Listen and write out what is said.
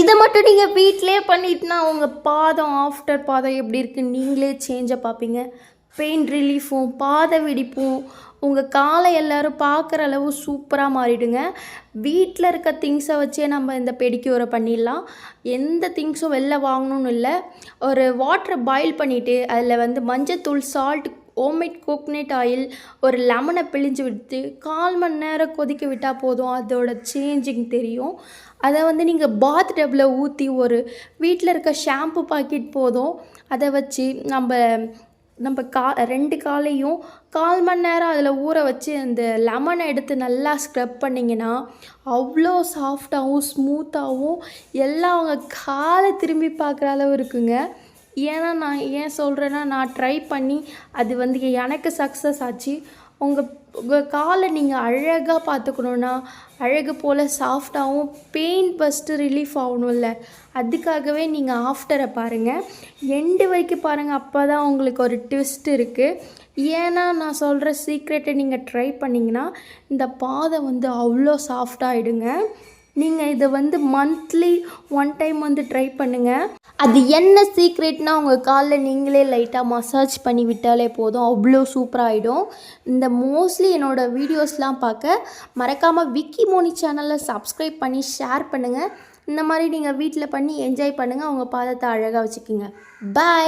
இதை மட்டும் நீங்கள் வீட்டிலே பண்ணிட்டுனா உங்கள் பாதம் ஆஃப்டர் பாதம் எப்படி இருக்குன்னு நீங்களே சேஞ்சை பார்ப்பீங்க. பெயின் ரிலீஃபும் பாத வெடிப்பும் உங்கள் காலை எல்லோரும் பார்க்குற அளவு சூப்பராக மாறிடுங்க. வீட்டில் இருக்க திங்ஸை வச்சே நம்ம இந்த பெடிக்யூரை பண்ணிடலாம். எந்த திங்ஸும் வெளில வாங்கணும்னு இல்லை. ஒரு வாட்டரை பாயில் பண்ணிவிட்டு அதில் மஞ்சத்தூள், சால்ட், ஹோம்மேட் கோகனட் ஆயில், ஒரு லெமனை பிழிஞ்சு விட்டு 1/4 மணி நேரம் கொதிக்க விட்டால் போதும். அதோட சேஞ்சிங் தெரியும். அதை நீங்கள் பாத் டப்பில் ஊற்றி ஒரு வீட்டில் இருக்க ஷாம்பு பாக்கெட் போதும். அதை வச்சு நம்ம 2 காலையும் 1/4 மணி நேரம் அதில் ஊற வச்சு அந்த லெமனை எடுத்து நல்லா ஸ்க்ரப் பண்ணிங்கன்னா அவ்வளோ சாஃப்டாகவும் ஸ்மூத்தாகவும் எல்லாம் அவங்க காலை திரும்பி பார்க்குற அளவு இருக்குங்க. ஏன்னா நான் ஏன் சொல்கிறேன்னா, நான் ட்ரை பண்ணி அது எனக்கு சக்ஸஸ் ஆச்சு. உங்கள் காலை நீங்கள் அழகாக பார்த்துக்கணுன்னா அழகு போல் சாஃப்டாகவும் பெயின் ஃபஸ்ட்டு ரிலீஃப் ஆகணும்ல, அதுக்காகவே நீங்கள் ஆஃப்டரை பாருங்கள். எண்டு வரைக்கும் பாருங்கள். அப்போ தான் உங்களுக்கு ஒரு ட்விஸ்ட் இருக்குது. ஏன்னா நான் சொல்கிற சீக்ரெட்டை நீங்கள் ட்ரை பண்ணிங்கன்னா இந்த பாதம் அவ்வளோ சாஃப்டாகிடுங்க. நீங்கள் இதை மந்த்லி 1 டைம் ட்ரை பண்ணுங்கள். அது என்ன சீக்ரெட்னால் உங்கள் காலில் நீங்களே லைட்டாக மசாஜ் பண்ணி விட்டாலே போதும், அவ்வளோ சூப்பராகிடும். இந்த மோஸ்ட்லி என்னோடய வீடியோஸ்லாம் பார்க்க மறக்காமல் விக்கி மோனி சேனலை சப்ஸ்கிரைப் பண்ணி ஷேர் பண்ணுங்கள். இந்த மாதிரி நீங்கள் வீட்டில் பண்ணி என்ஜாய் பண்ணுங்கள். உங்கள் பாதத்தை அழகாக வச்சுக்கோங்க. பாய்.